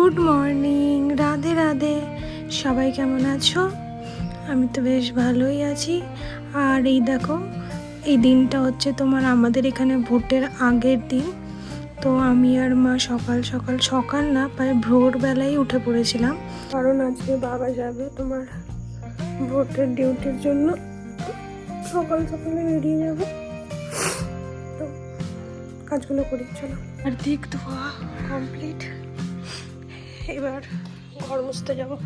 Good morning, Radhe Radhe. সবাই কেমন আছো? আমি তো বেশ ভালোই আছি। আর এই দেখো, এই দিনটা হচ্ছে তোমার আমাদের এখানে ভোটের আগের দিন। তো আমি আর মা সকাল না, প্রায় ভোরবেলায় উঠে পড়েছিলাম, কারণ আজকে বাবা যাবে তোমার ভোটের ডিউটির জন্য। সকালে বেরিয়ে যাবো, তো কাজগুলো করি চলো। আর দিক ধোয়া কমপ্লিট, এবার ঘর মুছতে যাবো।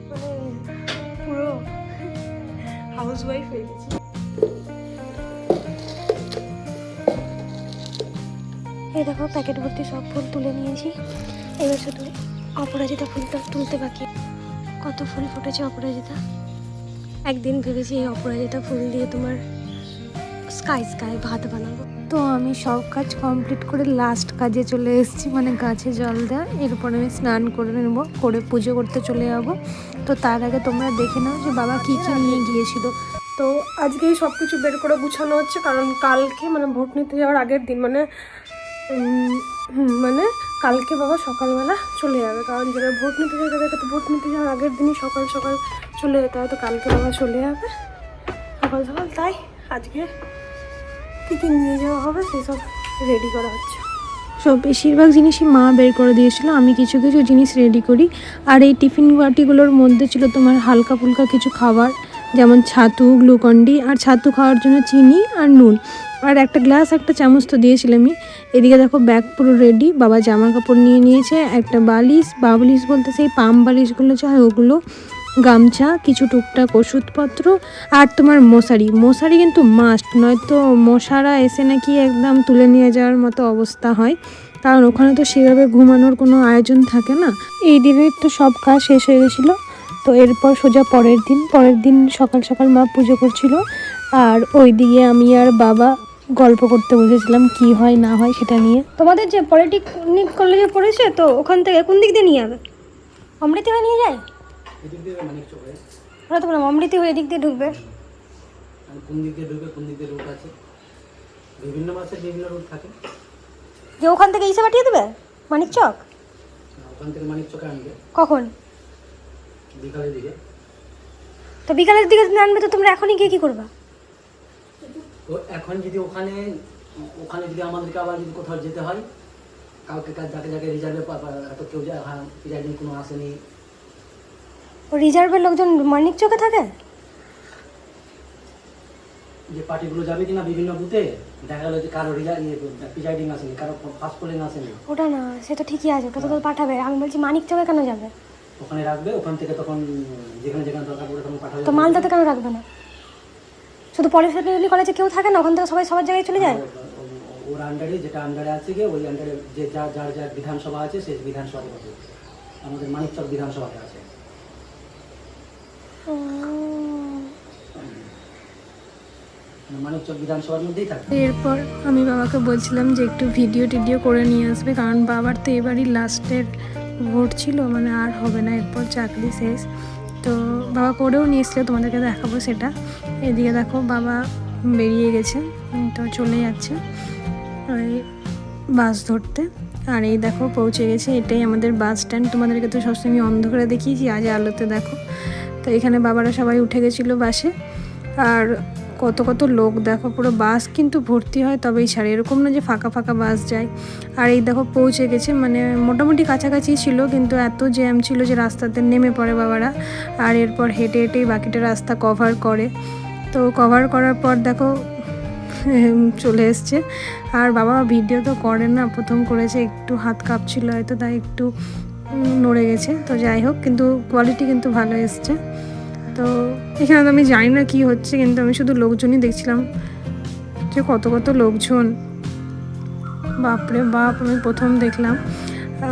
মানে পুরো হাউস ওয়াইফ হয়ে গেছি। এই দেখো প্যাকেট ভর্তি সব ফুল তুলে নিয়েছি, এবার শুধু অপরাজিতা ফুলটা তুলতে বাকি। কত ফুল ফুটেছে অপরাজিতা। একদিন ভেবেছি এই অপরাজিতা ফুল দিয়ে তোমার স্কাই ভাত বানাবো। তো আমি সব কাজ কমপ্লিট করে লাস্ট কাজে চলে এসেছি, মানে গাছে জল দেওয়া। এরপর আমি স্নান করে নেবো, করে পুজো করতে চলে যাবো। তো তার আগে তোমরা দেখে নাও যে বাবা কী কী নিয়ে গিয়েছিল। তো আজকেই সব কিছু বের করে গুছানো হচ্ছে, কারণ কালকে মানে ভোট নিতে যাওয়ার আগের দিন, মানে কালকে বাবা সকালবেলা চলে যাবে। কারণ যারা ভোট নিতে যায় তাদেরকে তো ভোট নিতে যাওয়ার আগের দিনই সকাল চলে যেতে হয়। তো কালকে বাবা চলে যাবে সকাল। তাই আজকে কী কী নিয়ে যাওয়া হবে সেসব রেডি করা হচ্ছে। সব বেশিরভাগ জিনিসই মা বের করে দিয়েছিল, আমি কিছু কিছু জিনিস রেডি করি। আর এই টিফিন বাটিগুলোর মধ্যে ছিল তোমার হালকা ফুলকা কিছু খাবার, যেমন ছাতু, গ্লুকন্ডি, আর ছাতু খাওয়ার জন্য চিনি আর নুন, আর একটা গ্লাস একটা চামচ তো দিয়েছিলামই। এদিকে দেখো ব্যাগ পুরো রেডি, বাবা জামা কাপড় নিয়ে নিয়েছে, একটা বালিশ বলতে সেই পাম বালিশগুলো যা হয় ওগুলো, গামছা, কিছু টুকটাক ওষুধপত্র, আর তোমার মশারি কিন্তু মাস্ট, নয়তো মশারা এসে নাকি একদম তুলে নিয়ে যাওয়ার মতো অবস্থা হয়। কারণ ওখানে তো সেভাবে ঘুমানোর কোনো আয়োজন থাকে না। এই দিনের তো সব কাজ শেষ হয়ে গেছিলো। তো এরপর সোজা পরের দিন সকাল মা পুজো করছিল, আর ওই দিকে আমি আর বাবা গল্প করতে বসেছিলাম কি হয় না হয় সেটা নিয়ে। তোমাদের যে পলিটেকনিক কলেজে পড়েছে, তো ওখান থেকে কোন দিক দিয়ে নিয়ে যাবে? অমৃতি হয়ে নিয়ে যায়? ওরা তো বললাম অমৃতি হয়ে এদিক দিয়ে ঢুকবে। কোন দিক দিয়ে ঢুকবে, কোন দিক দিয়ে রুট আছে, বিভিন্ন মাসে বিভিন্ন রুট থাকে। যে ওখান থেকে ইসে পাঠিয়ে দেবে মানিকচক? ওখান থেকে মানিকচকে আনবে। কখন? বিকালের দিকে। তো বিকালের দিকে আনবে, তো তোমরা এখনই গিয়ে কী করবা? তো এখন যদি ওখানে যদি আমাদেরকে আবার যদি কোথাও যেতে হয়, কাউকে যাকে রিজার্ভে এত কেউ যায়, হ্যাঁ রিজার্ভিং কোনো আসেনি। ও রিজার্ভের লোকজন মানিকচকে থাকে? যে পার্টিগুলো যাবে কিনা বিভিন্ন বুথে, দেখা গেলো যে কারো প্রিজাইডিং আসেনি, কারো ফার্স্ট পোলিং আসেনি। ওটা না, সে তো ঠিকই আছে, ওটা তো পাঠাবে। আমি বলছি মানিকচকে কেন যাবে? ওখানে রাখবে, ওখান থেকে তখন যেখানে দরকার পড়ে তখন পাঠাবে। তো মালদাতে কেন রাখবে না? শুধু পলিটেকনিক কলেজে কেউ থাকে না, ওখান থেকে সবাই সবার জায়গায় চলে যায়। ওর আন্ডারে যেটা আন্ডারে আছে গিয়ে, ওই আন্ডারে যে যার বিধানসভা আছে সেই বিধানসভাতে আছে। আমাদের মানিকচক বিধানসভাতে আছে। মানিকচক বিধানসভার মধ্যেই থাকে। এরপর আমি বাবাকে বলছিলাম যে একটু ভিডিও করে নিয়ে আসবে, কারণ বাবার তো এবারই লাস্টের ভোট ছিল, মানে আর হবে না, এরপর চাকরি শেষ। তো বাবা করেও নিয়ে এসেছিলো, তোমাদেরকে দেখাবো সেটা। এদিকে দেখো বাবা বেরিয়ে গেছে, তো চলে যাচ্ছে ওই বাস ধরতে। আর এই দেখো পৌঁছে গেছে, এটাই আমাদের বাস স্ট্যান্ড। তোমাদেরকে তো সবসময় অন্ধকারে দেখিয়েছি, আজ আলোতে দেখো। তো এখানে বাবারা সবাই উঠে গেছিলো বাসে। আর কত লোক দেখো, পুরো বাস কিন্তু ভর্তি হয় তবেই ছাড়ে, এরকম না যে ফাঁকা বাস যায়। আর এই দেখো পৌঁছে গেছে, মানে মোটামুটি কাছাকাছি ছিল, কিন্তু এত জ্যাম ছিল যে রাস্তাতে নেমে পড়ে বাবারা। আর এরপর হেঁটেই বাকিটা রাস্তা কভার করে। তো কভার করার পর দেখো চলে এসছে। আর বাবা ভিডিও তো করে না, প্রথম করেছে, একটু হাত কাঁপছিল হয়তো, তাই একটু নড়ে গেছে। তো যাই হোক, কিন্তু কোয়ালিটি কিন্তু ভালো এসছে। তো এখানে তো আমি জানি না কি হচ্ছে, কিন্তু আমি শুধু লোকজনই দেখছিলাম, যে কত লোকজন, বাপরে বাপ, আমি প্রথম দেখলাম।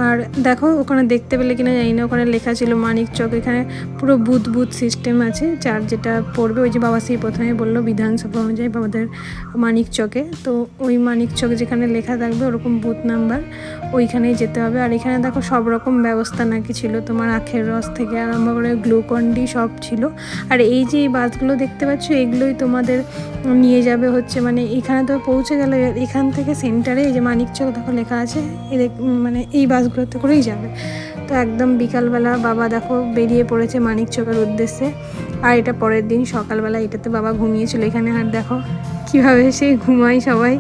আর দেখো ওখানে দেখতে পেলে কিনা জানি না, ওখানে লেখা ছিল মানিকচক। এখানে পুরো বুথ সিস্টেম আছে, যার যেটা পড়বে, ওই যে বাবা সেই প্রথমে বললো বিধানসভা অনুযায়ী বাবাদের মানিকচকে, তো ওই মানিকচক যেখানে লেখা থাকবে ওরকম বুথ নাম্বার, ওইখানেই যেতে হবে। আর এখানে দেখো সব রকম ব্যবস্থা নাকি ছিল, তোমার আখের রস থেকে আরম্ভ করে গ্লুকন্ডি সব ছিল। আর এই যে এই বাসগুলো দেখতে পাচ্ছ, এগুলোই তোমাদের নিয়ে যাবে হচ্ছে, মানে এখানে তো পৌঁছে গেলে এখান থেকে সেন্টারে এই যে মানিকচক দেখো লেখা আছে, মানে এই বাসগুলোতে করেই যাবে। তো একদম বিকালবেলা বাবা দেখো বেরিয়ে পড়েছে মানিকচকের উদ্দেশ্যে। আর এটা পরের দিন সকালবেলা, এটাতে বাবা ঘুমিয়েছিল এখানে। আর দেখো কীভাবে সেই ঘুমাই সবাই,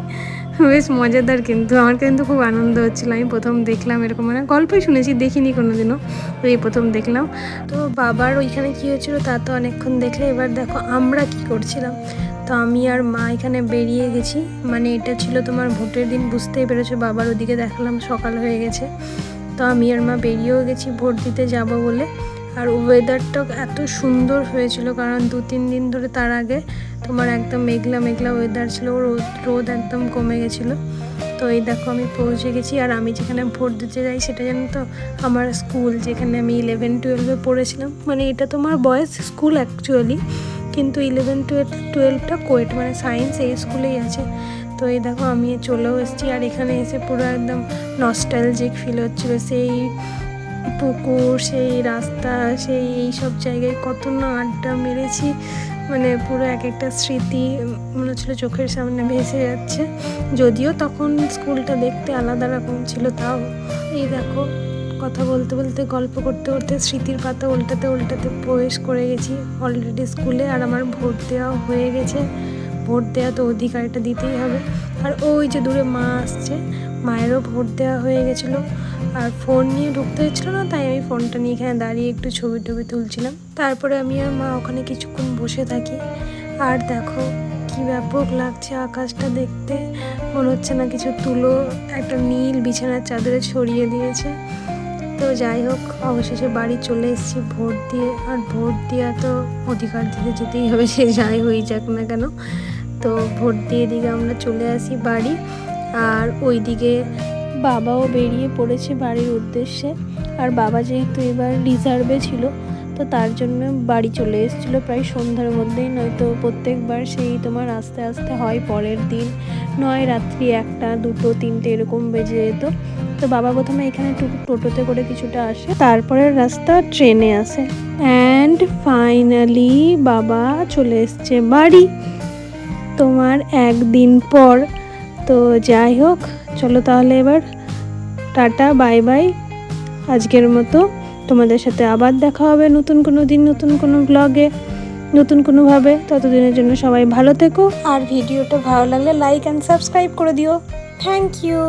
বেশ মজাদার। কিন্তু আমার কিন্তু খুব আনন্দ হচ্ছিল, আমি প্রথম দেখলাম এরকম, মানে গল্পই শুনেছি, দেখিনি কোনোদিনও, তো এই প্রথম দেখলাম। তো বাবার ওইখানে কী হচ্ছিলো তা তো অনেকক্ষণ দেখলে। এবার দেখো আমরা কি করছিলাম। তো আমি আর মা এখানে বেরিয়ে গেছি, মানে এটা ছিল তোমার ভোটের দিন, বুঝতেই পেরেছো। বাবার ওদিকে দেখলাম সকাল হয়ে গেছে, তো আমি আর মা বেরিয়েও গেছি ভোট দিতে যাব বলে। আর ওয়েদারটা এত সুন্দর হয়েছিল, কারণ 2-3 দিন ধরে তার আগে তোমার একদম মেঘলা মেঘলা ওয়েদার ছিল, রোদ একদম কমে গেছিলো। তো এই দেখো আমি পৌঁছে গেছি। আর আমি যেখানে ভোট দিতে যাই সেটা জানো তো আমার স্কুল, যেখানে আমি 11-12-এ পড়েছিলাম, মানে এটা তোমার বয়েজ স্কুল অ্যাকচুয়ালি, কিন্তু 11-12টা কোয়েট, মানে সায়েন্স এই স্কুলেই আছে। তো এই দেখো আমি চলেও এসেছি। আর এখানে এসে পুরো একদম নস্টালজিক ফিল হচ্ছিলো, সেই পুকুর, সেই রাস্তা, সেই এইসব জায়গায় কত না আড্ডা মেরেছি, মানে পুরো এক একটা স্মৃতি মনে হচ্ছিলো চোখের সামনে ভেসে যাচ্ছে। যদিও তখন স্কুলটা দেখতে আলাদা রকম ছিল, তাও এই দেখো কথা বলতে বলতে গল্প করতে করতে স্মৃতির পাতা উল্টাতে উল্টাতে প্রবেশ করে গেছি অলরেডি স্কুলে। আর আমার ভোট দেওয়াও হয়ে গেছে, ভোট দেওয়া তো অধিকারটা দিতেই হবে। আর ওই যে দূরে মা আসছে, মায়েরও ভোট দেওয়া হয়ে গেছিলো। আর ফোন নিয়ে ঢুকতে হচ্ছিলো না, তাই আমি ফোনটা নিয়ে এখানে দাঁড়িয়ে একটু ছবি টবি তুলছিলাম। তারপরে আমি আর মা ওখানে কিছুক্ষণ বসে থাকি। আর দেখো কি ব্যাপক লাগছে আকাশটা দেখতে, মনে হচ্ছে না কিছু তুলো একটা নীল বিছানার চাদরে ছড়িয়ে দিয়েছে। তো যাই হোক, অবশেষে বাড়ি চলে এসেছি ভোট দিয়ে। আর ভোট দেওয়া তো অধিকার দিতে যেতেই হবে, সে যাই হয়ে যাক না কেন। তো ভোট দিয়ে দিকে আমরা চলে আসি বাড়ি। আর ওইদিকে বাবাও বেরিয়ে পড়েছে বাড়ির উদ্দেশ্যে। আর বাবা যেহেতু এবার রিজার্ভে ছিল, তো তার জন্য বাড়ি চলে এসেছিলো প্রায় সন্ধ্যার মধ্যেই, নয়তো প্রত্যেকবার সেই তোমার আস্তে আস্তে হয় পরের দিন, নয় রাত্রি 1টা 2টো 3টে এরকম বেজে যেত। তো বাবা প্রথমে এখানে টোটোতে করে কিছুটা আসে, তারপরে রাস্তা ট্রেনে আসে। অ্যান্ড ফাইনালি বাবা চলে এসছে বাড়ি তোমার একদিন পর। তো যাই হোক, চলো তাহলে এবার টাটা বাই বাই আজকের মতো। তোমাদের সাথে আবার দেখা হবে নতুন কোনো দিন, নতুন কোনো ব্লগে, নতুন কোনোভাবে। ততদিনের জন্য সবাই ভালো থেকো। আর ভিডিওটা ভালো লাগলে লাইক অ্যান্ড সাবস্ক্রাইব করে দিও। Thank you.